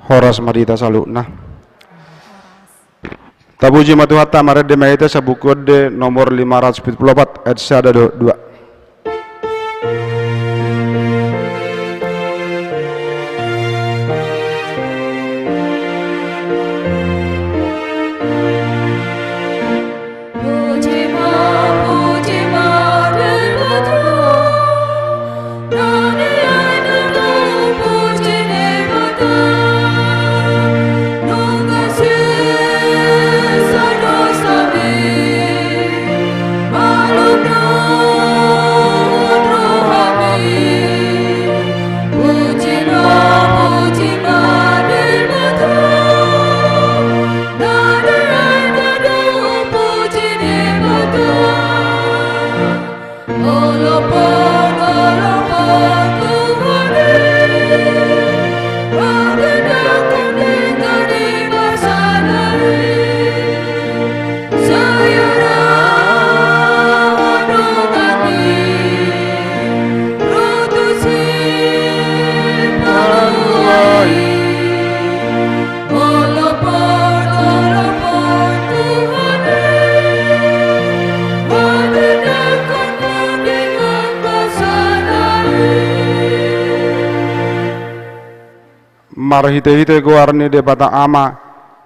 Horas marita saluna. Tabuji matuhata marede maite sabukode nomor 574 edsada 2. Marhite-hite guarni de bata ama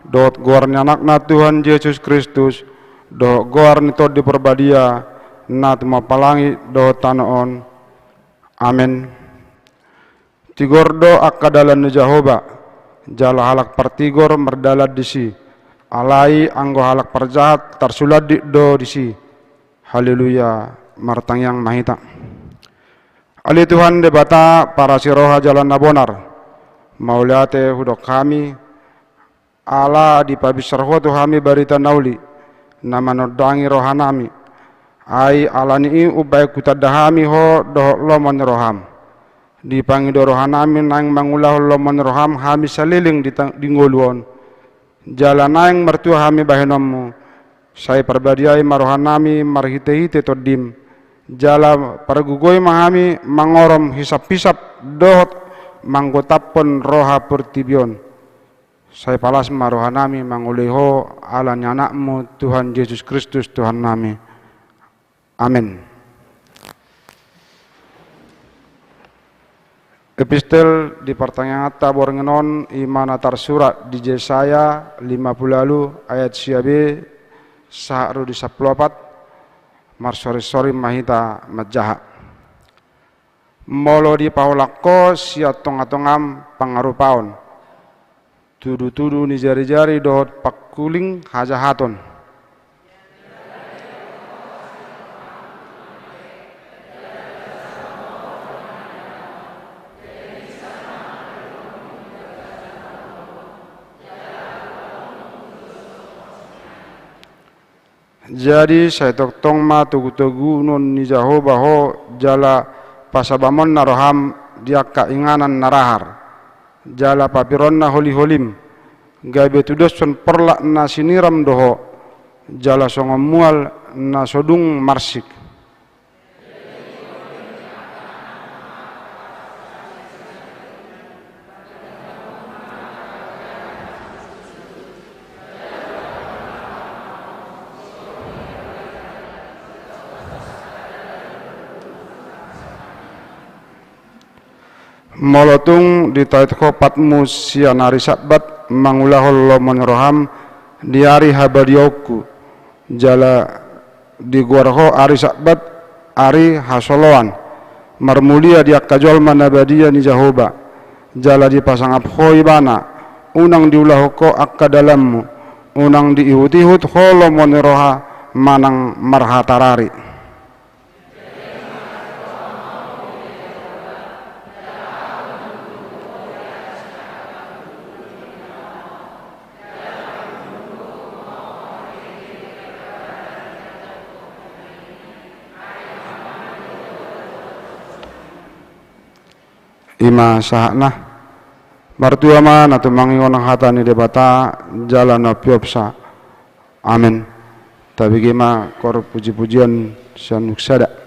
dot guarni anakna Tuhan Yesus Kristus do guarni tot di perbadia nat mapalangi do tanaon. Amin. Tigor do akadalan Jehovah jala halak partigor merdalat disi alai anggo halak perjahat tersulat di do disi. Haleluya martang yang mahita. Ali Tuhan de bata para siroha jalan nabonar Mauliate hudok kami ala di pabisar hotu kami barita nauli nama nodangi rohanami ai alani i ubai kutadahami ho doh lomon roham di pangido rohanami nang mangulah lomon roham kami saliling di ngoluon jalan nang mertua kami bahenommu saya perbadiai marohanami marhite-hite todim jala pergugoi mahami mangorom hisap-hisap doh manggotapon roha pertibion saya palas marohanami manguliho ala nyanakmu Tuhan Yesus Kristus Tuhan nami. Amin. Epistel di pertanyaan tabor ngenon imana tersurat di Yesaya 50 ayat siabe sahru di 14 marsori mahita majaha molo di paulakko sia tonga-tongam pangarupaon tudu-tudu ni jari-jari dohot pakuling hajahaton jadi saya tong ma tugu-tugu non ni Jehovah ho jala pasabamon naroham dia kainganan narahar jala papironna holi-holim gabe tudoson perlak na siniram doho jala songo mual na sodung marsik molotung di taitko patmu sianari sabat mangulahol lomon roham di hari habadioku jala di guarho ari sabat ari hasoloan marmulia dia kajol manabadia ni Jehovah jala di pasangap hoi bana unang diulahoko akka dalammu unang diihut-ihut holomon roha manang marhatarari ima sahakna martuama na tumangingon ang hata ni debata jalan na piopsa. Amin. Tapi gima kor puji-pujian sanuk sada.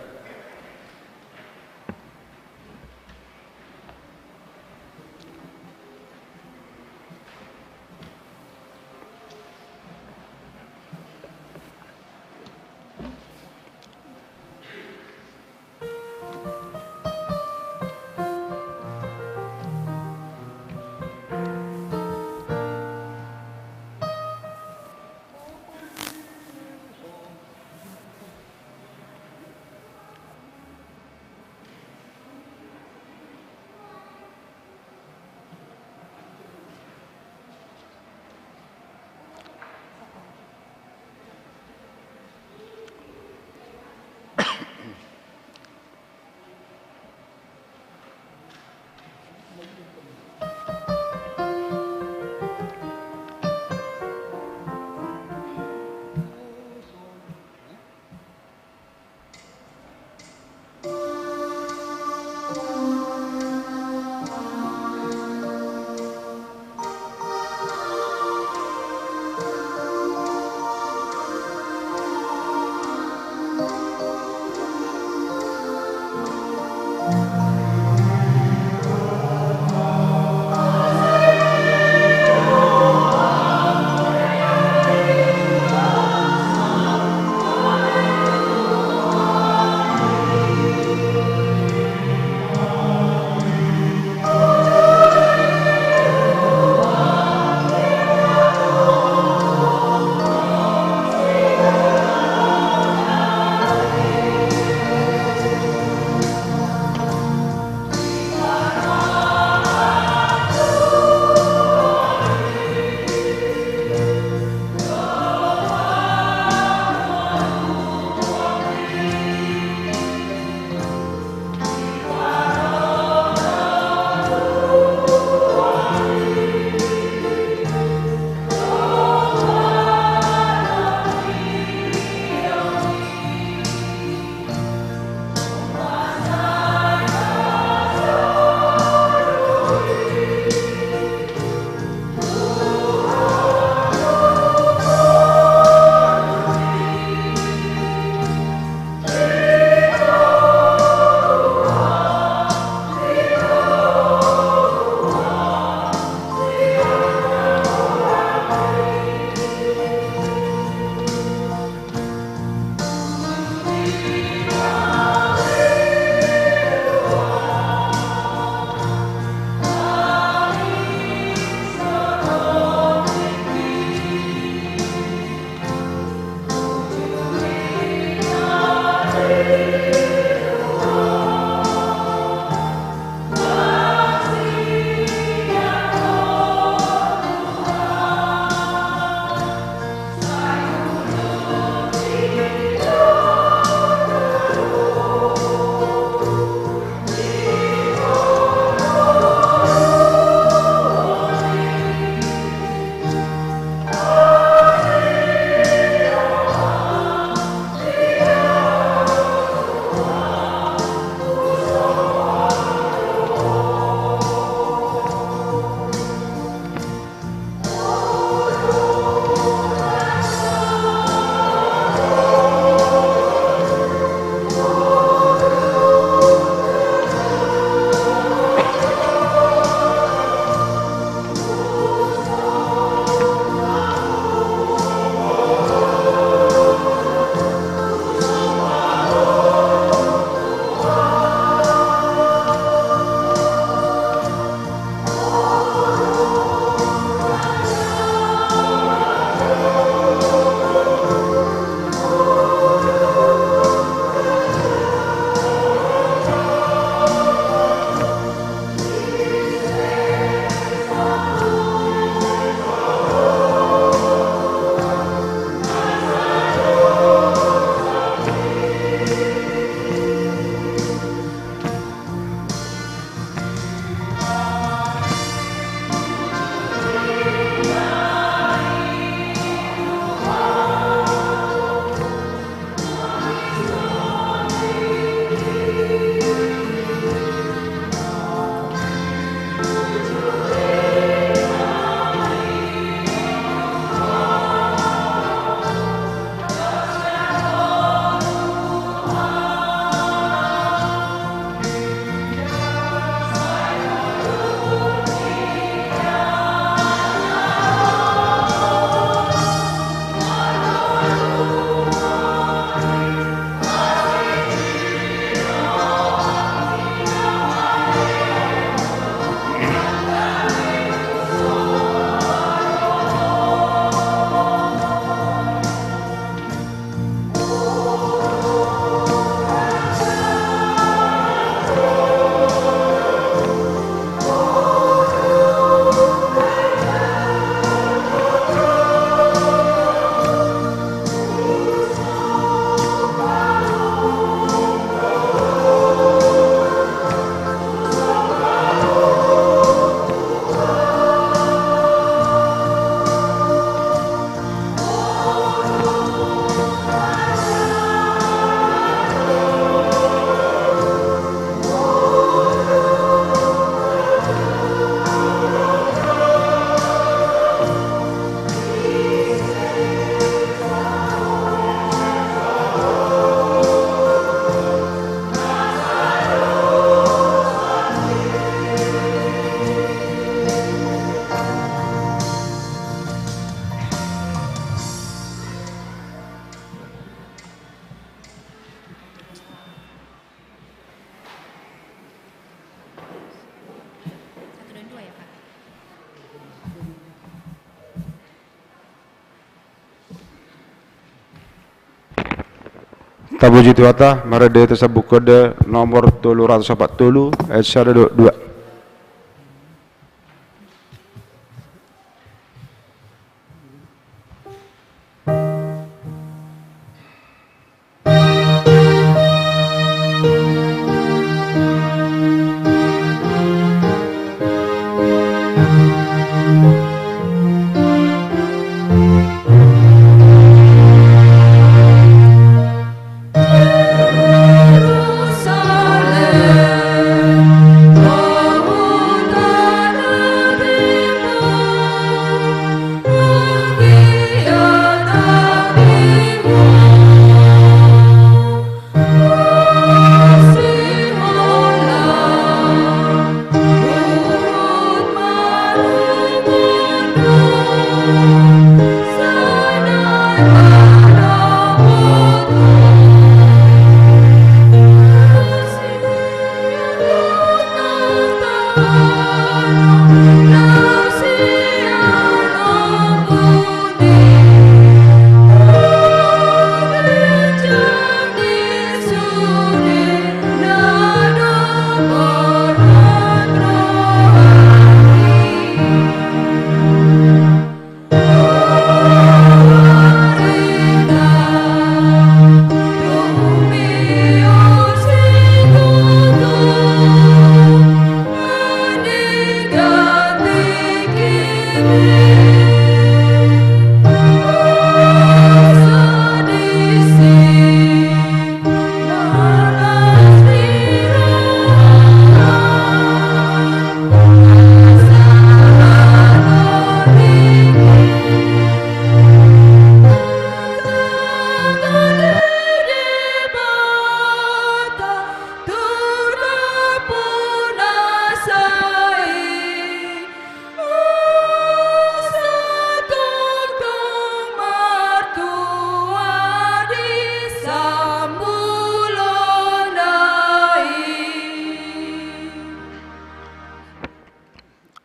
Tabuji tuata marade tersebut kode nomor 340 ayat 2.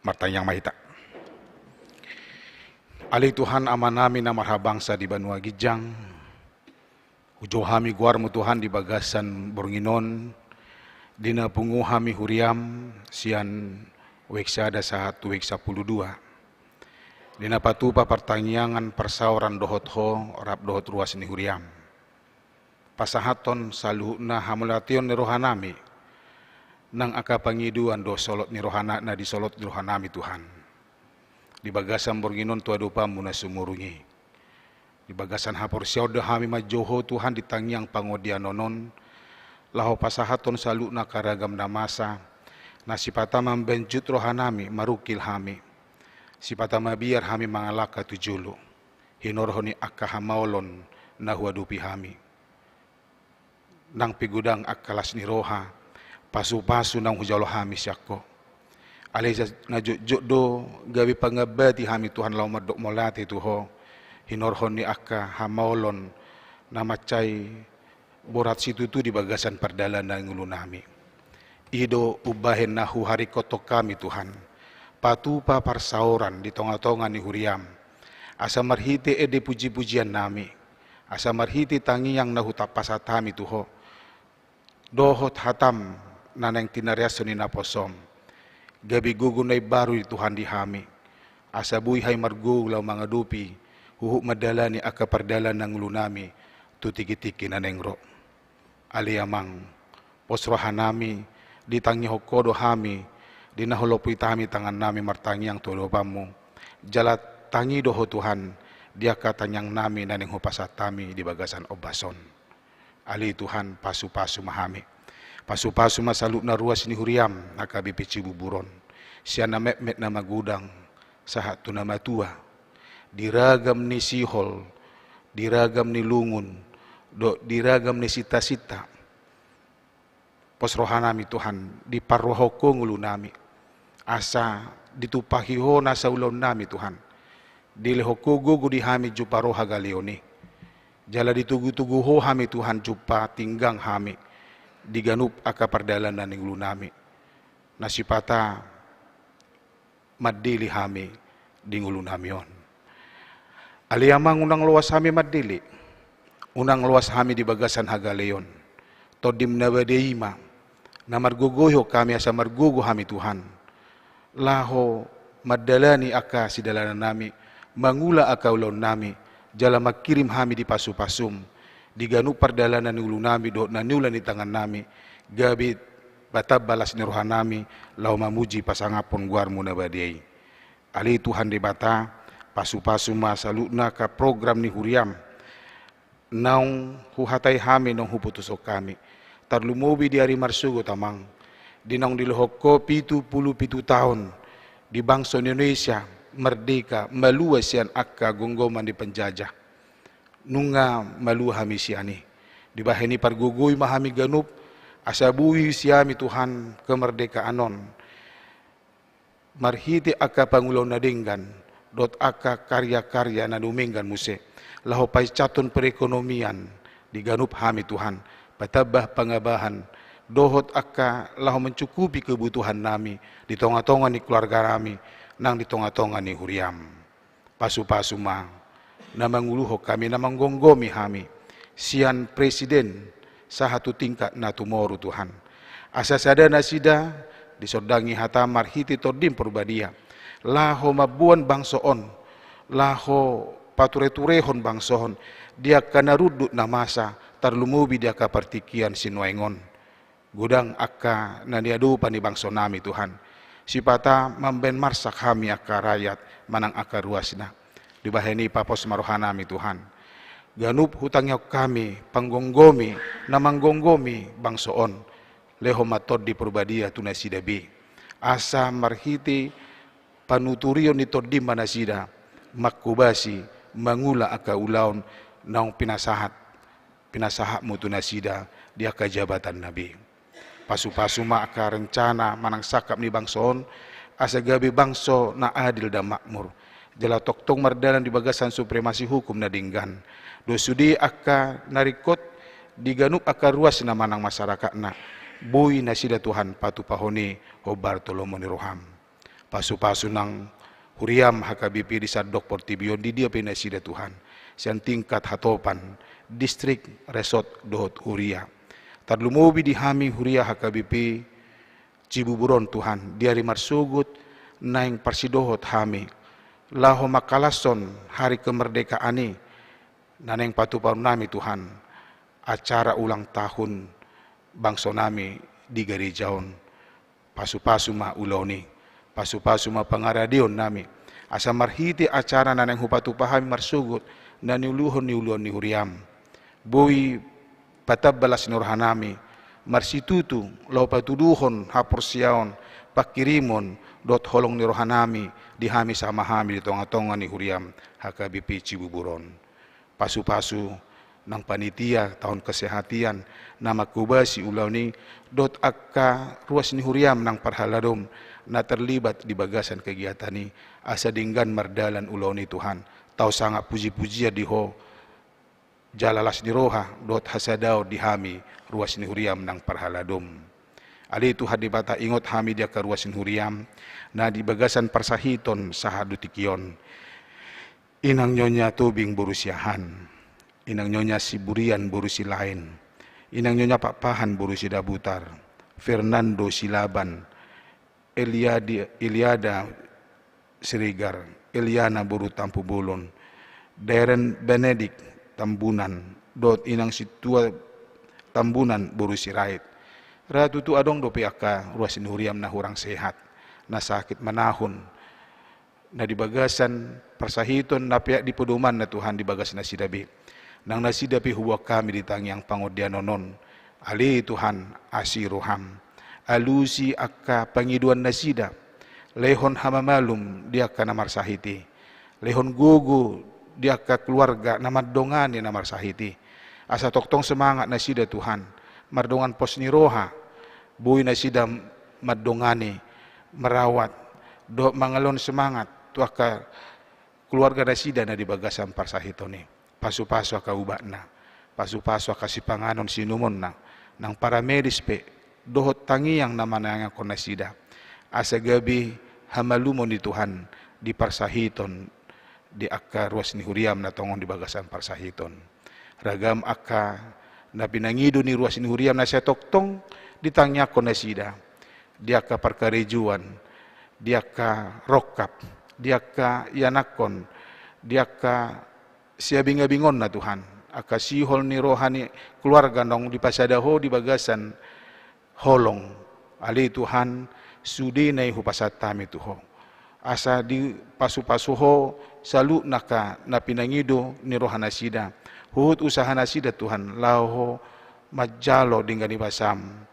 Martanyang mahita. Ali Tuhan amanami na marhabangsa di Banua Gijang. Ujo hami guarmu Tuhan di bagasan Bornginon. Dina pungu hami huriam sian weksada sahat weksa 12. Dina patupa pertanyaan persauran dohot ho rap dohot ruas ni huriam. Pasahaton saluhna hamulation ni rohanami. Nang aka pangiduan do solot ni rohana na di solot ni rohanami Tuhan. Di bagasan Bornginon tua dupa muna sumurungi. Di bagasan hapor siauda hami majoho Tuhan di tangyang pangodian nonon. Laho pasahaton salukna karagam namasa. Na sipata membenjut rohanami marukil hami. Sipata mabiar hami mangalaka tujulu. Hinorhoni akka hamaolon na huadupi hami. Nang pigudang akalas ni roha. Pasu-pasu nang hujalo hami syakko. Alisa najuk do gawi pangabati hami Tuhan lau madok molati tuho. Hinorhon ni akka hamaolon na macay borat situ tu di bagasan perdalanan ngulu nami. Ido ubahin nahu hari kotok kami Tuhan. Patupa parsauran di tonga-tonga ni huriam. Asa marhiti ede puji-pujian nami. Asa marhiti tangi yang nahu tapasat hami tuho. Dohot hatam nanang tinariaso ni naposom. Gabi gugunay baru di Tuhan di hami. Asa buhay hay margulaw mga dupi. Huhuk madala ni aka pardala ng lunami. Tutiki-tiki na nengro. Aliamang posrohan nami. Ditangi hokodo hami. Dinaholopoy tami tangan nami martangi ang tulopamu. Jalat tangi doho Tuhan. Dia katanyang nami na nenghupasat tami di bagasan obason. Ali Tuhan pasu-pasu mahami. Pasu-pasu masaluk na ruas ni huriam nakabipici buburon. Siya na met na magudang sahat tu na matua. Diragam ni sihol, diragam ni lungun, diragam ni sita-sita. Posrohan nami Tuhan, di parrohoko ngulu nami. Asa ditupahiho na sa ulon nami Tuhan. Dilehoko gugu di hami jupa roha galioni. Jala ditugu-tuguho hami Tuhan jupa tinggang hami. Diganup aka pardalanan ng lunami. Nasipata madili hami di ngulun hami yon. Aliamang unang luwas hami madili. Unang luas kami di bagasan Hagaleon. Todim na badeima. Na marguguyo kami asa margugo kami Tuhan. Laho madalani aka si dalanan nami. Mangula aka ulon nami. Jala makirim kami di pasu-pasum. Diganu pardalanan ulu nami do naniulan di tangan nami. Gabit batab balas ni rohan nami. Lau mamuji pasangapon guarmu na badei. Ali Tuhan di bata. Pasu-pasu masaluna ka program ni Huriam. Naung huhatay hami nung huputusok kami. Tarlumubi di ari marsugo tamang. Dinong dilohok ko 77 tahun. Di bangsa Indonesia, merdeka, maluwas siyan akka gunggoman di penjajah. Nunga maluha mi siyani. Di bahini pargugoy mahami ganup, asabuhi siyami Tuhan kemerdekaanon. Marhiti akka Pangulo na dinggan, dot akka karya-karya na duminggan muse. Lahopay caton perekonomian, diganup hami Tuhan, patabah pangabahan, dohot akka laho mencukupi kebutuhan nami, di tonga-tonga ni keluarga nami, nang di tonga-tonga ni Huriam. Pasu-pasu ma, na manguluho kami, na manggonggomi hami, sian presiden, sahatu tingkat na tumoru Tuhan. Asasada na sida, disodangi hatamar hiti tordim perbadia, laho mabuan bangsoon, laho pature-turehon bangsohon, dia kana rudut na masa, tarlumubi dia ka partikian sinuengon. Gudang akka na diadupan ni bangso nami Tuhan. Sipata mamben marsak kami akka rakyat, manang akka ruasna. Dibaheni papos marohan nami Tuhan. Ganup hutangnya kami, panggonggomi, na manggonggomi bangsoon. Leho matod di perbadia tunasidabi. Asa marhiti panuturion ni toddi manasida, makubasi, mangula aka ulaon naong pinasahat mo tunasida di aka jabatan nabi. Pasu-pasu ma aka rencana manang sakap ni bangsoon, asa gabi bangso na adil dan makmur. Jala toktong mardalan di bagasan supremasi hukum na dinggan. Dosudi aka narikot diganup aka ruas na manang masyarakat na. Buy na sida Tuhan patupahoni ho Bartolomeo ni Roham. Pasu-pasu nang Huriam HKBP di Sadok Portibion di dia pinasida Tuhan. Siang tingkat hatopan distrik resort dohot Huria. Tarlumubi di hami Huria HKBP Cibuburon Tuhan. Diari marsugut naing parsidohot hami. Laho makalason hari kemerdekaan ni naneng patupaun nami Tuhan. Acara ulang tahun bangsa nami di Garijaon. Pasu-pasu ma uloni. Pasu-pasu ma pangaradion nami. Asa marhiti acara naneng hupatupahami marsugut na niuluhon ni Huriam. Bui patabbalas nurhanami. Marsitutu lau patuduhon hapursiaon pakirimon dot holong ni rohanami dihami sama hami di tonga-tonga ni Huriam HKBP Cibuburon. Pasu-pasu nang panitia tahun kesehatian nama kubasi ulau ni dot akka ruas ni Huriam nang parhaladom na terlibat di bagasan kegiatan ni asa dinggan mardalan ulau ni Tuhan. Tau sangat puji-pujian diho jalalas ni roha dot hasadao dihami ruas ni Huriam nang parhaladom. Ali Tuhan dibata ingot hami dia ke ruas ni Huriam na di bagasan parsahiton sahadutikion. Inang nyonya tubing burusiahan. Inang nyonya siburian burusi lain. Inang nyonya papahan burusi dabutar. Fernando Silaban. Eliada Sirigar. Eliana buru tampu bulon. Deren Benedict Tambunan. Dot inang situa Tambunan burusi rait. Ratu tu adong dopi aka ruasin Huriam na hurang sehat. Na sakit manahun. Na di bagasan persahiton na piak di pedoman na Tuhan di bagas nasidabi. Nang nasidabi huwa kami di tangyang pangodianonon. Ali Tuhan asiruham. Alusi akka pangiduan nasida. Lehon hamamalum dia ka namarsahiti. Lehon gugu dia ka keluarga namadongani namarsahiti. Asa toktong semangat nasida Tuhan. Mardongan pos ni roha. Buy nasida madongani. Merawat. Do mangalon semangat. Tuah ka keluarga nasida na di bagasan parsahitoni. Pasu-pasu ka ubakna. Pasu-pasu ka sipanganon sinumon na. Nang para medis pe. Dohot tangiyang namananga ko nasida. Asa gabi hamalumon ni Tuhan. Di parsahiton. Di akka ruas ni Huriam na tongon di bagasan parsahiton. ragam aka na pinangido ni ruas ni huriam na siya toktong ditangnya ko na sida. Dia ka parkarejuan, dia ka rokap, dia ka yanakon, dia ka siya bingabingon na Tuhan. Aka sihol ni rohani keluarga nong di pasadaho di bagasan holong. Ali Tuhan sudi na hupasat tami tuho. Asa di pasu-pasuho salu naka na pinangido ni rohana sida. Huhut usaha na sida Tuhan laho majalo dingani basam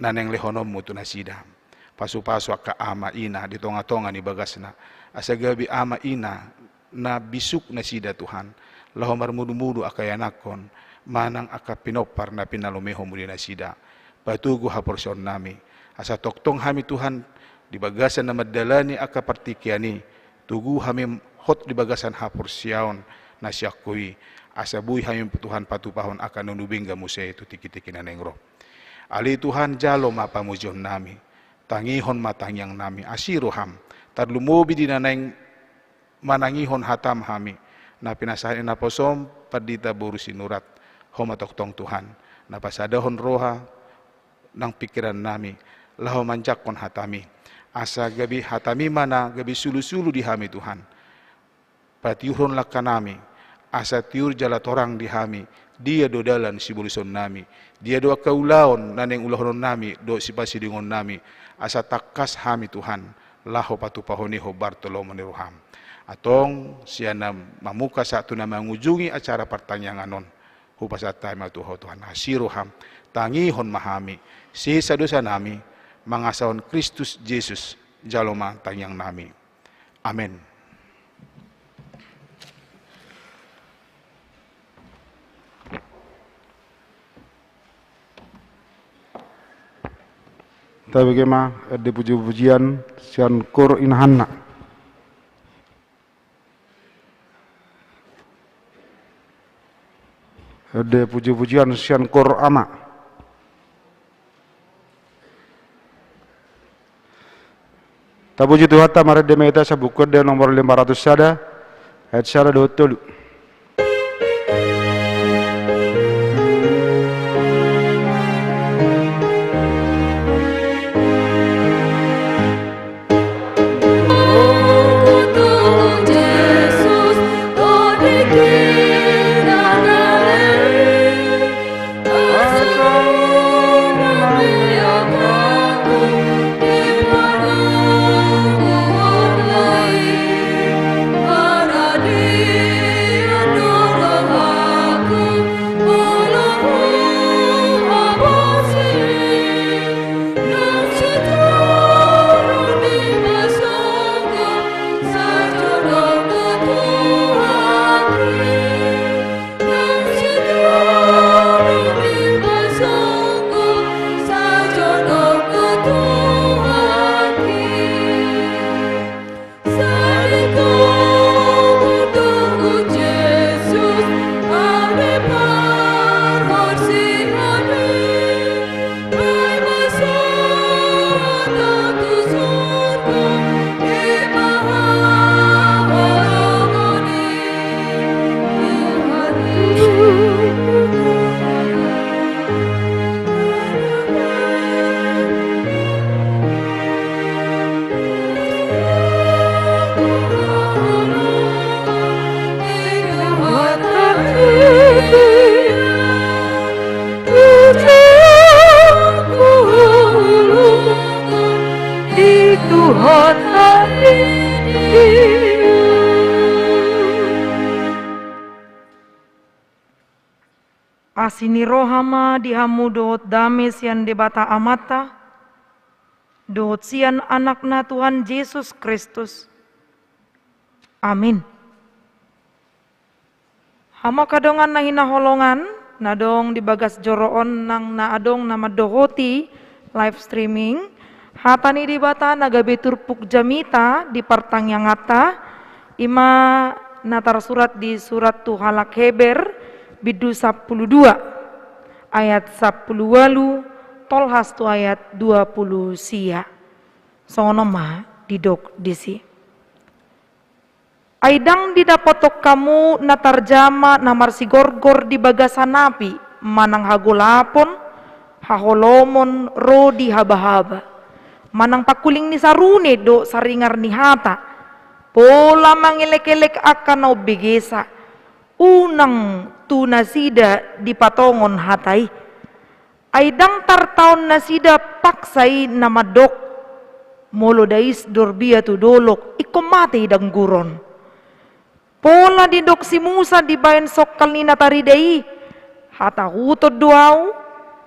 naneng lehonom mutu na sida. Pasu-pasu aka ama ina di tonga-tonga ni bagasna. Asa gabi ama ina na bisuk na sida Tuhan. Laho marmudu-mudu aka yanakon manang aka pinopar na pinalumeho muli na sida. Patugo haporson nami. Asa toktong hami Tuhan di bagasan na madalani aka partikiani. Tugu hami hot di bagasan haporsiaon na siyakui. Asa buhi hami Tuhan patupahon aka nunubing gamuse itu tiki-tiki na nengro. Ali Tuhan jalo mapamujon nami. Tangihon matangyang nami. Asiroham. Tadlumubi di naneng manangihon hatam hami. Na pinasahin na posom padita burusi nurat. Homatoktong Tuhan. Napasadahon roha ng pikiran nami, laho manjakon hatami. Asa gabi hatami mana, gabi sulu-sulu di hami Tuhan. Patiuron laka nami, asa tiur jalat orang di hami, dia do dalan si buluson nami. Dia do kaulaon naneng ulahonon nami, do si pasidingon nami. Asa takas hami Tuhan, laho patupahoniho Bartolomeo ni Roham. Atong siya na mamuka sa ito na mangujungi acara pertanyaanganon. Hupasat tayo matuho Tuhan. Asiroham, tangihon mahami. Sisa dosa nami, mangasahon Kristus Jesus, jaloma tangyang nami. Amen. Tabi kema di puji-pujian sian kur inhanna. Di puji-pujian sian kur ama. Tabuji Tuhan tamare demeta sa buku de nomor 500 sada ayat sada 20. Asini rohama dihamu doot dame sian debata amata, doot sian anakna Tuhan Yesus Kristus. Amin. Hama kadongan na hinaholongan, nadong dibagas joroon nang naadong nama dohoti live streaming, hatani dibata nagabe turpuk jamita di partang yang ngata, ima natar surat di surat Tuhalak Heber, bidu 12 ayat 10 tolhas tu ayat 20 sia. Sonoma didok disi. Aidang didapotok kamu na tarjama na marsigorgor di bagasan napi, manang hagulapon, haholomon, rodi haba-haba. Manang pakuling ni sarune do saringar ni hata, pola mangilek-elek akan na bigesa, unang tunasida di patongon hatai. Aidang tartaon na sida paksay na madok, molodais dorbia tu dolok, ikomate dangguron. Pola di dok si Musa di bayan sokal ni nataridai, hata hutod duaw,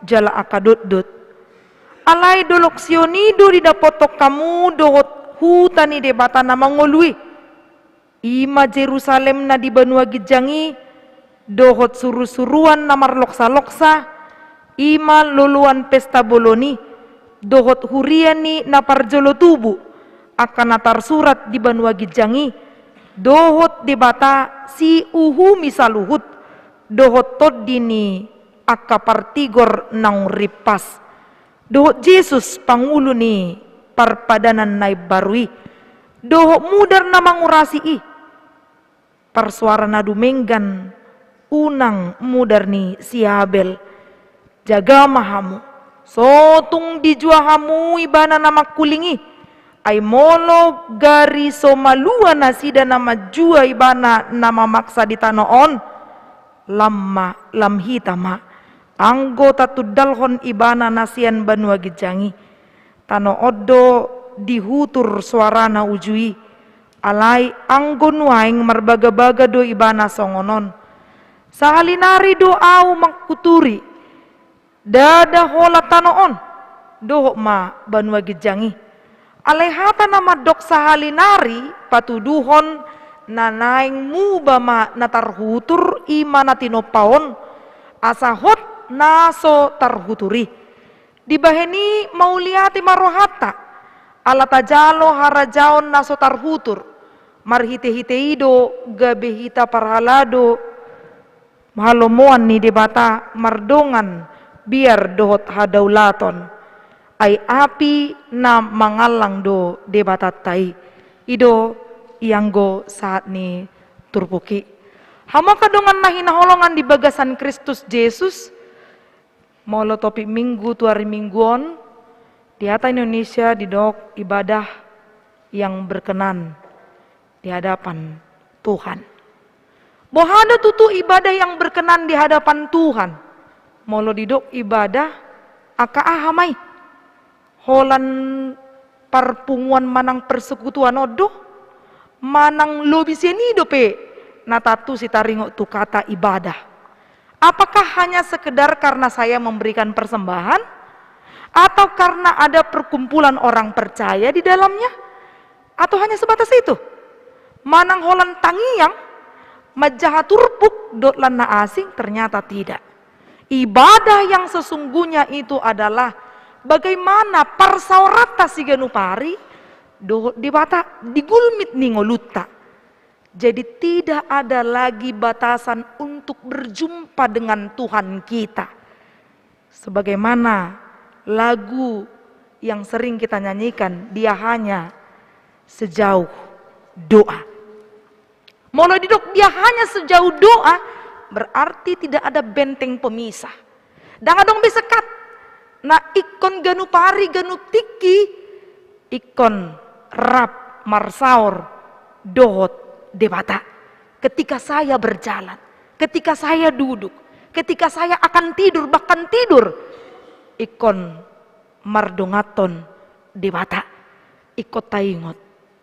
jala akadut-dut. Alay dolok sionido di dapotok kamu dohot hutan ni debata na mangului. Ima Jerusalem na di banua gijangi, dohot suru-suruan na marloksa-loksa, ima luluan pesta boloni, dohot huriani na parjolo tubu, akan natar surat di banua gijangi, dohot debata si uhu misaluhut, dohot toddini akka partigor nang ripas, dohot Jesus pangulo ni parpadanan na barui, dohot mudar na mangurasi parsuara na dumenggan, unang mudar ni si Abel, jaga mahamu, sotung dijua hamu ibana na makulingi, ay molo gari somalua na sida na majua ibana na mamaksa di tanoon, lamhitama, anggota tudalhon ibana nasian banua gijangi, tanoodo dihutur suara na ujui, alay anggon waing marbaga-baga do ibana songonon, sahalinari do au makuturi, dada hola tanoon, dohok ma banua gijangi. Alehata nama dok sahalinari patuduhon nanaing mubama natarhutur ima natinopaon asahot naso tarhuturi dibaheni mauliati marohata alatajalo harajaon naso tarhutur marhite-hiteido gabehita parhalado mahalomoan ni debata mardongan biar dohot hadaulaton ay api na mangalang do debatatai ido ianggo saat ni turpuki hama kadongan na hinaholongan di bagasan Kristus Yesus molo topik minggu tuari mingguon di hata Indonesia di dok ibadah yang berkenan di hadapan Tuhan. Bohada tutu ibadah yang berkenan di hadapan Tuhan molo di dok ibadah aka ahamai holan parpunguan manang persekutuan odo manang lobisieni dope natatu si taringo tu kata ibadah. Apakah hanya sekedar karena saya memberikan persembahan atau karena ada perkumpulan orang percaya di dalamnya atau hanya sebatas itu? Manang holan tangiyang majahaturpuk dot lana asing ternyata tidak. Ibadah yang sesungguhnya itu adalah bagaimana parsaurata si ganupari do dibata digulmit ningoluta. Jadi tidak ada lagi batasan untuk berjumpa dengan Tuhan kita. Sebagaimana lagu yang sering kita nyanyikan, dia hanya sejauh doa. Molo didok dia hanya sejauh doa, berarti tidak ada benteng pemisah. Dangan dong bisa kat na ikon ganupari ganup tiki ikon rap marsaur dohot debata. Ketika saya berjalan, ketika saya duduk, ketika saya akan tidur, bahkan tidur ikon mardongaton debata ikot taingot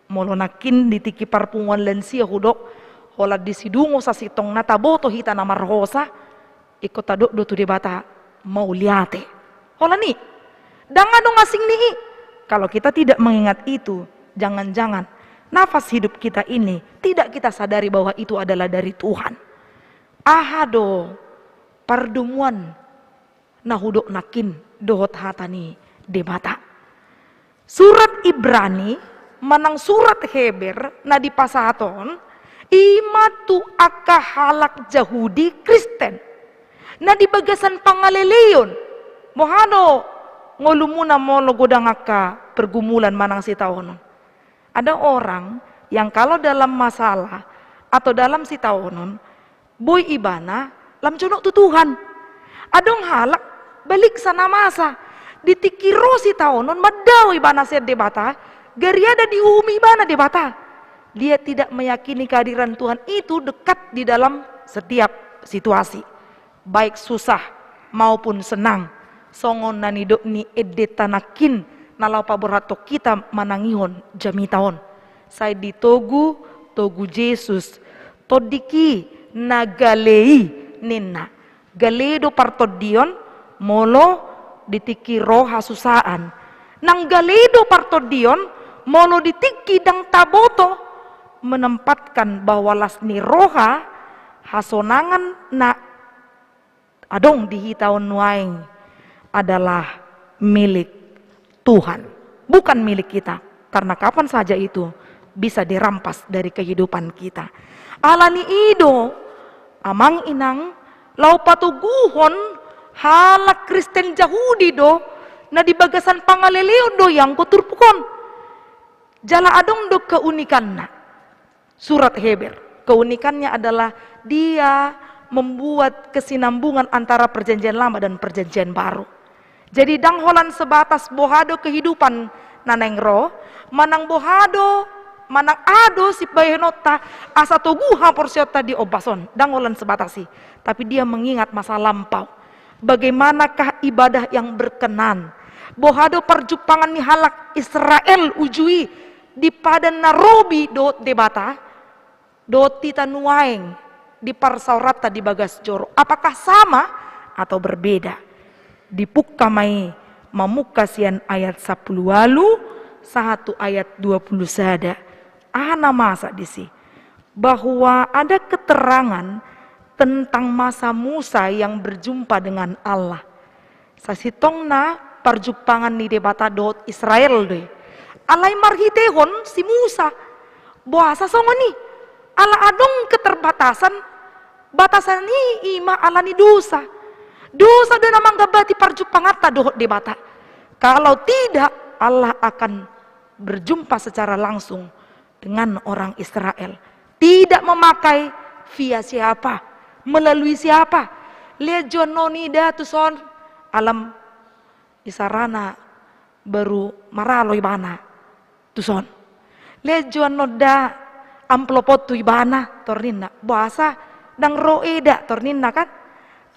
molonakin ditiki parpunguan lensia hudok hola disidungo sa sitong nataboto hita na marhosa ikot tadok do tu debata mau liate. Hola nih, dangan dong asing nih. Kalau kita tidak mengingat itu, jangan-jangan nafas hidup kita ini tidak kita sadari bahwa itu adalah dari Tuhan. Ahado pardumuan nahudok nakin dohot hatani debata. Surat Ibrani manang surat Heber na di pasaton imatu aka halak Yahudi Kristen na di bagasan pangaleleon. Mohano ngolumuna molo godang aka pergumulan manang si taonon. Ada orang yang kalau dalam masalah atau dalam sitaonon boy ibana lam conok tu Tuhan adong halak balik sana masa ditikiro sitaonon madaw ibana ser debata gari ada di umi ibana debata. Dia tidak meyakini kehadiran Tuhan itu dekat di dalam setiap situasi, baik susah maupun senang. Songon nanidok ni edetanakin nalau paborato kita manangihon jamitaon. Saya ditogu Yesus todiki nagalei nina galedo partodion molo ditiki roha susaan nang galedo partodion molo ditiki dang taboto menempatkan bahwa lasni roha hasonangan na adong dihitaon nuaing adalah milik Tuhan, bukan milik kita, karena kapan saja itu bisa dirampas dari kehidupan kita. Alani ido amang inang lau patuguhon halak Kristen Yahudi do na di bagasan pangaleleo do yang koturpukon jala adong do keunikan na surat Heber. Keunikannya adalah dia membuat kesinambungan antara perjanjian lama dan perjanjian baru. Jadi dangholan sebatas bohado kehidupan naneng roh, manang bohado, manang ado si bayenota asa toguha porsiota di obason, dangholan sebatasi. Tapi dia mengingat masa lampau. Bagaimanakah ibadah yang berkenan? Bohado perjupangan ni halak Israel ujui di padan narobi do debata. Doti tanuaing di parsaurata di bagas joro. Apakah sama atau berbeda? Dipukkamai mamukasian ayat 10 walu 1 ayat 20 sada. Ana masa disi bahwa ada keterangan tentang masa Musa yang berjumpa dengan Allah. Sasitongna perjumpangan ni debata dot Israel deh. Alai marhitehon si Musa. Bahasa songoni. Ala adong keterbatasan, batasan ni ima ala ni dosa. Dosa dan namang gabati parjupangata dohot debata. Kalau tidak, Allah akan berjumpa secara langsung dengan orang Israel. Tidak memakai via siapa, melalui siapa. Lihat jononida tuson alam isarana baru maralo ibana tuson. Lihat jonoda amplopot tu ibana torninna bahasa dang roeda torninna kan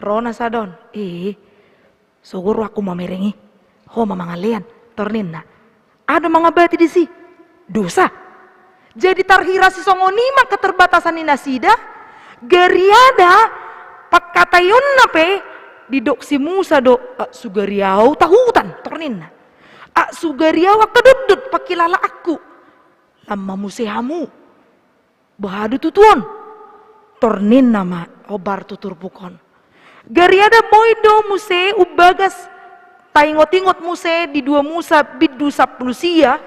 rona sadon sogoro aku mamerengi ho mamangalian torninna ada mangabati di si dosa jadi tarhira si songonima keterbatasan inasida geriada pakatayon nape didok si Musa do sugariau tahutan torninna sugariau kedudut pakilala aku lama musehamu bahadu tutuan tornin nama obar tutur pukon gariada moido muse ubagas taingot-ingot muse di 2 Musa bidu 10 sia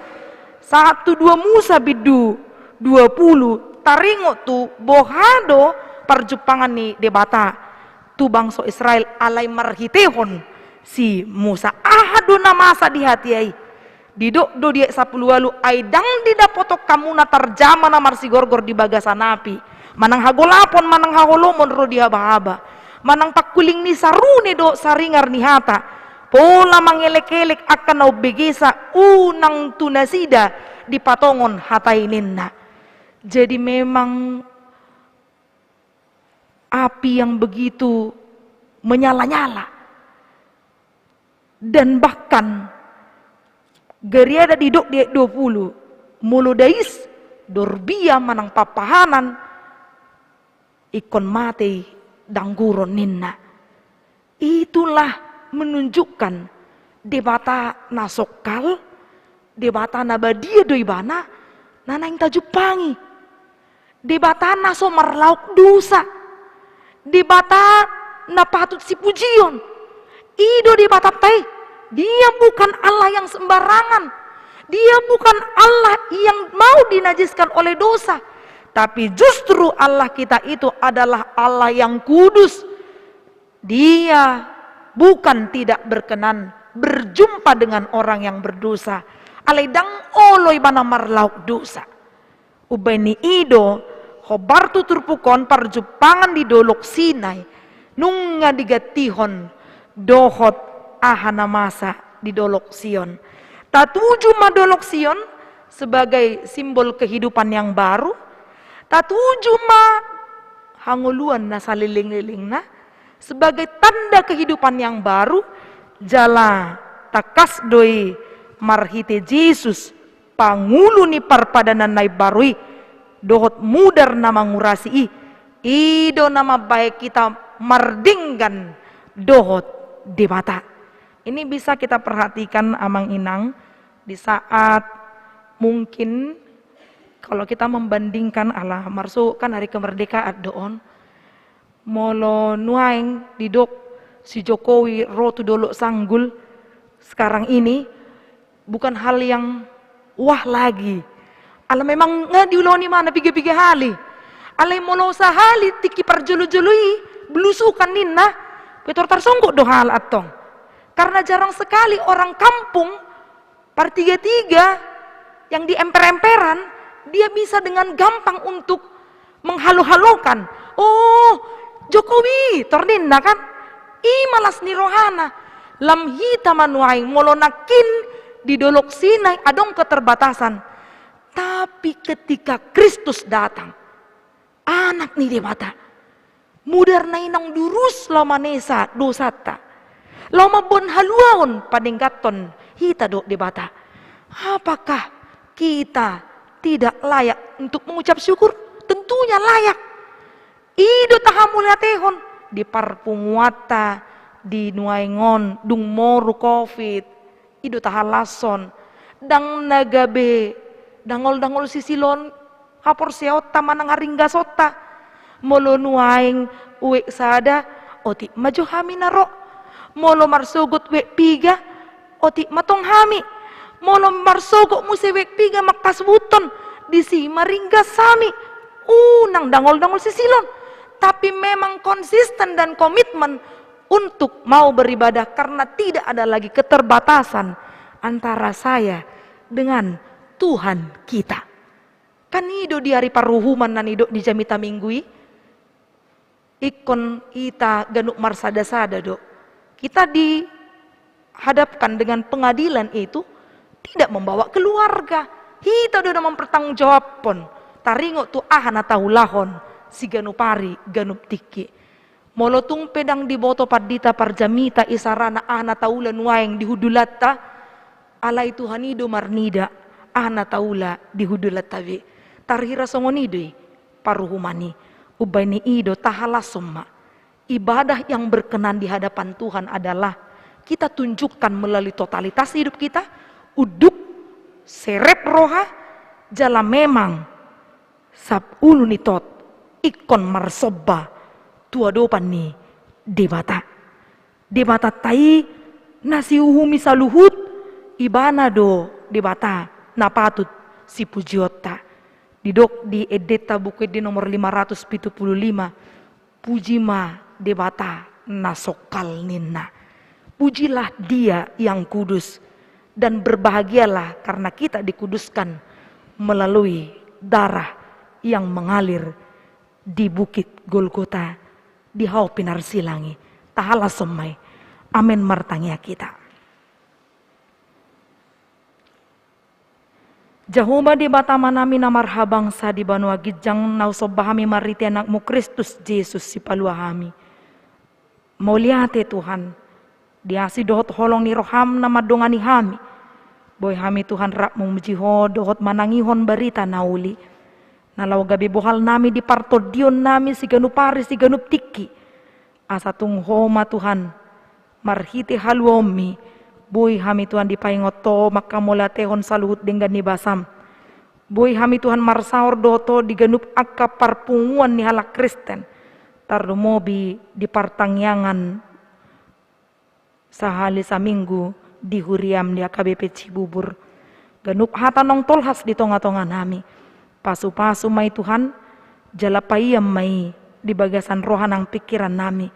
1-2 Musa bidu 20 taringot tu bohado perjupangan ni debata tu bangsa Israel alai marhitehon si Musa ahadu namasa di hati ai didok do dia 10 walu aidang tidak potok kamu na terjama na marsi gorgor di bagasan api manang hagolapon manang hagolomon ro dia bahaba manang pakuling ni sarune do saringar ni hata pola mangelek-elek akan au begesa unang tunasida di patongon hatainina. Jadi memang api yang begitu menyala-nyala dan bahkan geriada didok dia 20 muludais dorbia manang papahanan ikon mate dangguron ninna. Itulah menunjukkan debata nasokal debata nabadia doibana nana yang tajupangi debata naso marlauk dosa debata na patut si pujion ido debata tai. Dia bukan Allah yang sembarangan. Dia bukan Allah yang mau dinajiskan oleh dosa. Tapi justru Allah kita itu adalah Allah yang kudus. Dia bukan tidak berkenan berjumpa dengan orang yang berdosa. Alaidang oloy bana marlauk dosa. Ubani ido hobartu turpukon parjupangan di dolok Sinai nunga digatihon dohot ahana masa di dolok Sion. Tatuju madolok Sion sebagai simbol kehidupan yang baru. Tatuju ma hanguluan na saliling-liling na sebagai tanda kehidupan yang baru. Jala takas doi marhite Yesus pangulu ni parpadanan nai barui dohot mudar nama ngurasi ido nama baik kita mardinggan dohot di mata. Ini bisa kita perhatikan amang inang di saat mungkin kalau kita membandingkan Allah marso kan hari kemerdekaan doon molo nuaing didok si Jokowi rotu dolok sanggul sekarang ini bukan hal yang wah lagi. Ala memang nga diuloni mana piga-piga hali. Alay molo sa hali tiki parjulu-jului belusukan ninna betor tarsongkok do hal atong. Karena jarang sekali orang kampung par tiga-tiga yang di emper-emperan dia bisa dengan gampang untuk menghalu-halukan. Oh, Jokowi torninna kan? Malas ni rohana. Lam hita manuaing molonakin di dolok Sinai adong keterbatasan. Tapi ketika Kristus datang, anak ni di mata, mudar na inang durus lama nesa dosata, lama bon haluaon paninggaton hita do di mata. Apakah kita tidak layak untuk mengucap syukur? Tentunya layak. Ido tahamulatehon di parpumuata di nuaingon dung moru covid ido tahalason dang nagabe dangol sisilon hapor seota manang haringga sota molo nuaing uwe sada oti maju hami naro molo marsogot we piga oti matong hami molo marsogot muse we piga makas buton disi maringga sami unang dangol sisilon. Tapi memang konsisten dan komitmen untuk mau beribadah karena tidak ada lagi keterbatasan antara saya dengan Tuhan kita. Kan ido di hari paruhuman nan ido di jamita minggui ikon ita ganuk marsada-sada do. Kita dihadapkan dengan pengadilan itu tidak membawa keluarga. Kita udah mempertanggungjawabkan taringo tu ahana tahulahon si ganupari ganup tiki molotung pedang diboto pardita parjamita isarana ana taulan waeng dihudulata alai Tuhanido marnida ana taula dihudulatawe tarhira songonidoi paruhumani ubaini ido tahalasumma. Ibadah yang berkenan di hadapan Tuhan adalah kita tunjukkan melalui totalitas hidup kita uduk serep roha jala memang sabulu nitot ikon marsoba tua dopan ni debata tai nasi uhumi saluhut ibana do debata napatut si pujiota didok di edeta buku di nomor 575 pujima debata nasokal ninna. Pujilah dia yang kudus dan berbahagialah karena kita dikuduskan melalui darah yang mengalir di bukit Golgota di hau pinar silangi tahala semai amin martangnya kita. Jahuma di batamanami na marhabangsa di banua gijang nausobahami mariti anakmu Kristus Yesus si paluahami. Mauliate Tuhan diasi dohot holong ni roham na madongani hami. Boy hami Tuhan rak memujiho dohot manangihon barita nauli. Nalau gabi bohal nami di partodion nami si ganupari si ganup tiki. Asa tunghoma Tuhan marhiti haluomi. Boy hami Tuhan dipaingoto maka molatehon saluhut dengan ni basam. Boy hami Tuhan marsaor doto di ganup akka parpunguan ni halak Kristen. Tardumobi di partangyangan sahali sa minggu di huriam di AKBP Cibubur. Ganup hatanong tolhas di tonga-tonga nami. Pasu-pasu may Tuhan, jalapayam may di bagasan rohanang pikiran nami.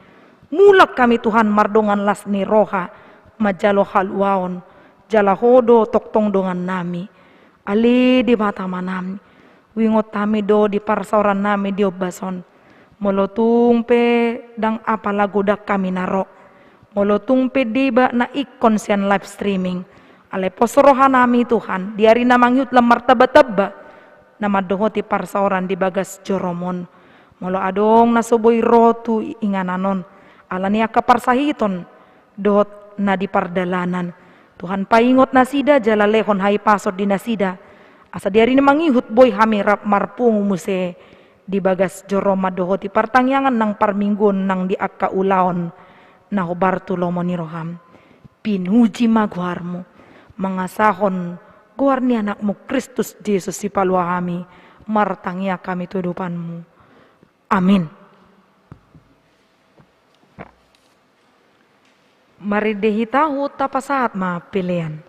Mulak kami Tuhan mardongan las ni roha, majalo halwaon, jalahodo toktong dongan nami. Ali di mata manami, wingot tami do di parsauran nami di obason. Molotung pe dang apa lagu dak kami naro. Molotung pe diba na ikon sian live streaming. Ale posorohan nami Tuhan, diari na mangyut lamar taba-taba. Nama dohoti parsauran di bagas joromon. Molo adong nasoboy rotu ingananon. Alania kaparsahiton dohot na di pardalanan. Tuhan paingot nasida jalalehon hai pasot di nasida. Asa diari na manghihut boy hamirap marpung muse di bagas joroma dohoti partangyangan ng parminggon ng di akaulaon na hobartulo mo ni Roham. Pinuji magwarmo, mangasahon guar ni anakmu Kristus Jesus si paluahami, martangya kami tudupanmu. Amin. Mari dehitahu tapasaat ma pilihan.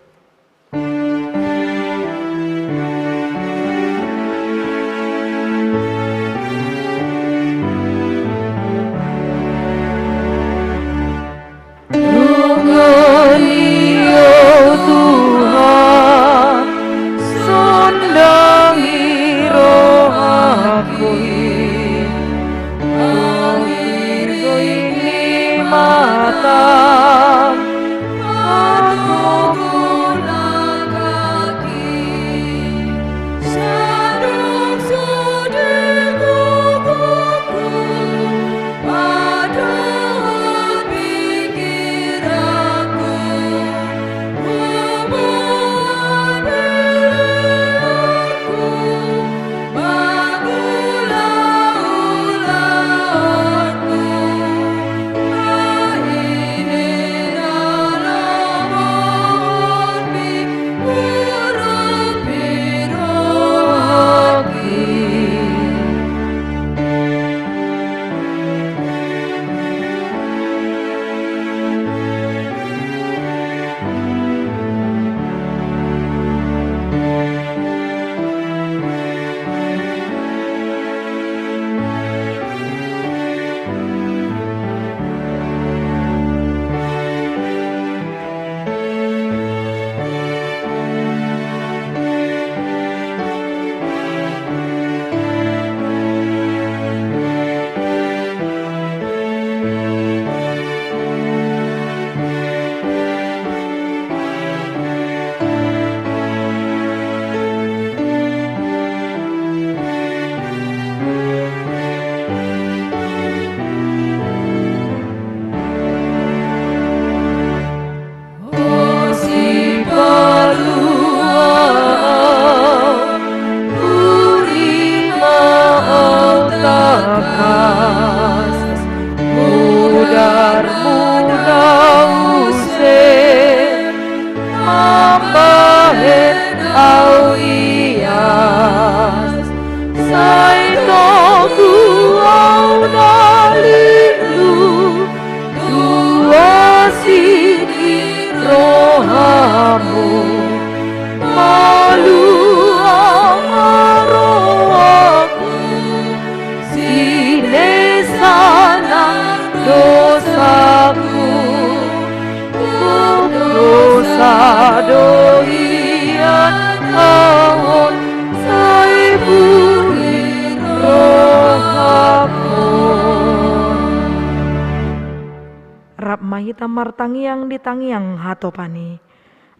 Martangiang ditangiang hatopani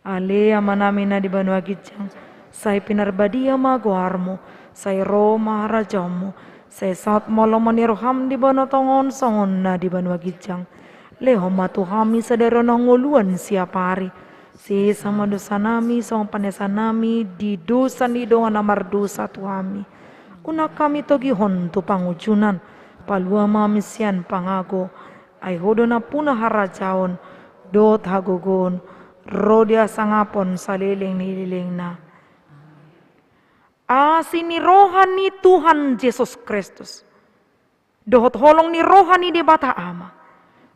ale amanamina di banua gijang sai pinarbadia maguarmu sai Roma rajamu sai saat molomani roham di banu tongon songon na di banua gijang leho matuhami sadero nongoluan siapa hari si sama dosa nami song panesa nami di dosa ni doa namar dosa tuhami una kami togi hon tu pangujunan palua mamisian pangago ay hodo na puna harajaon dot hagugon rodia sangapon saliling nililing na asini rohani Tuhan Yesus Kristus dohot holong ni rohani di bata ama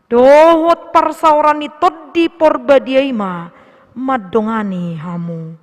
dohot parsaurani tod di porbadiay ma madongani hamu.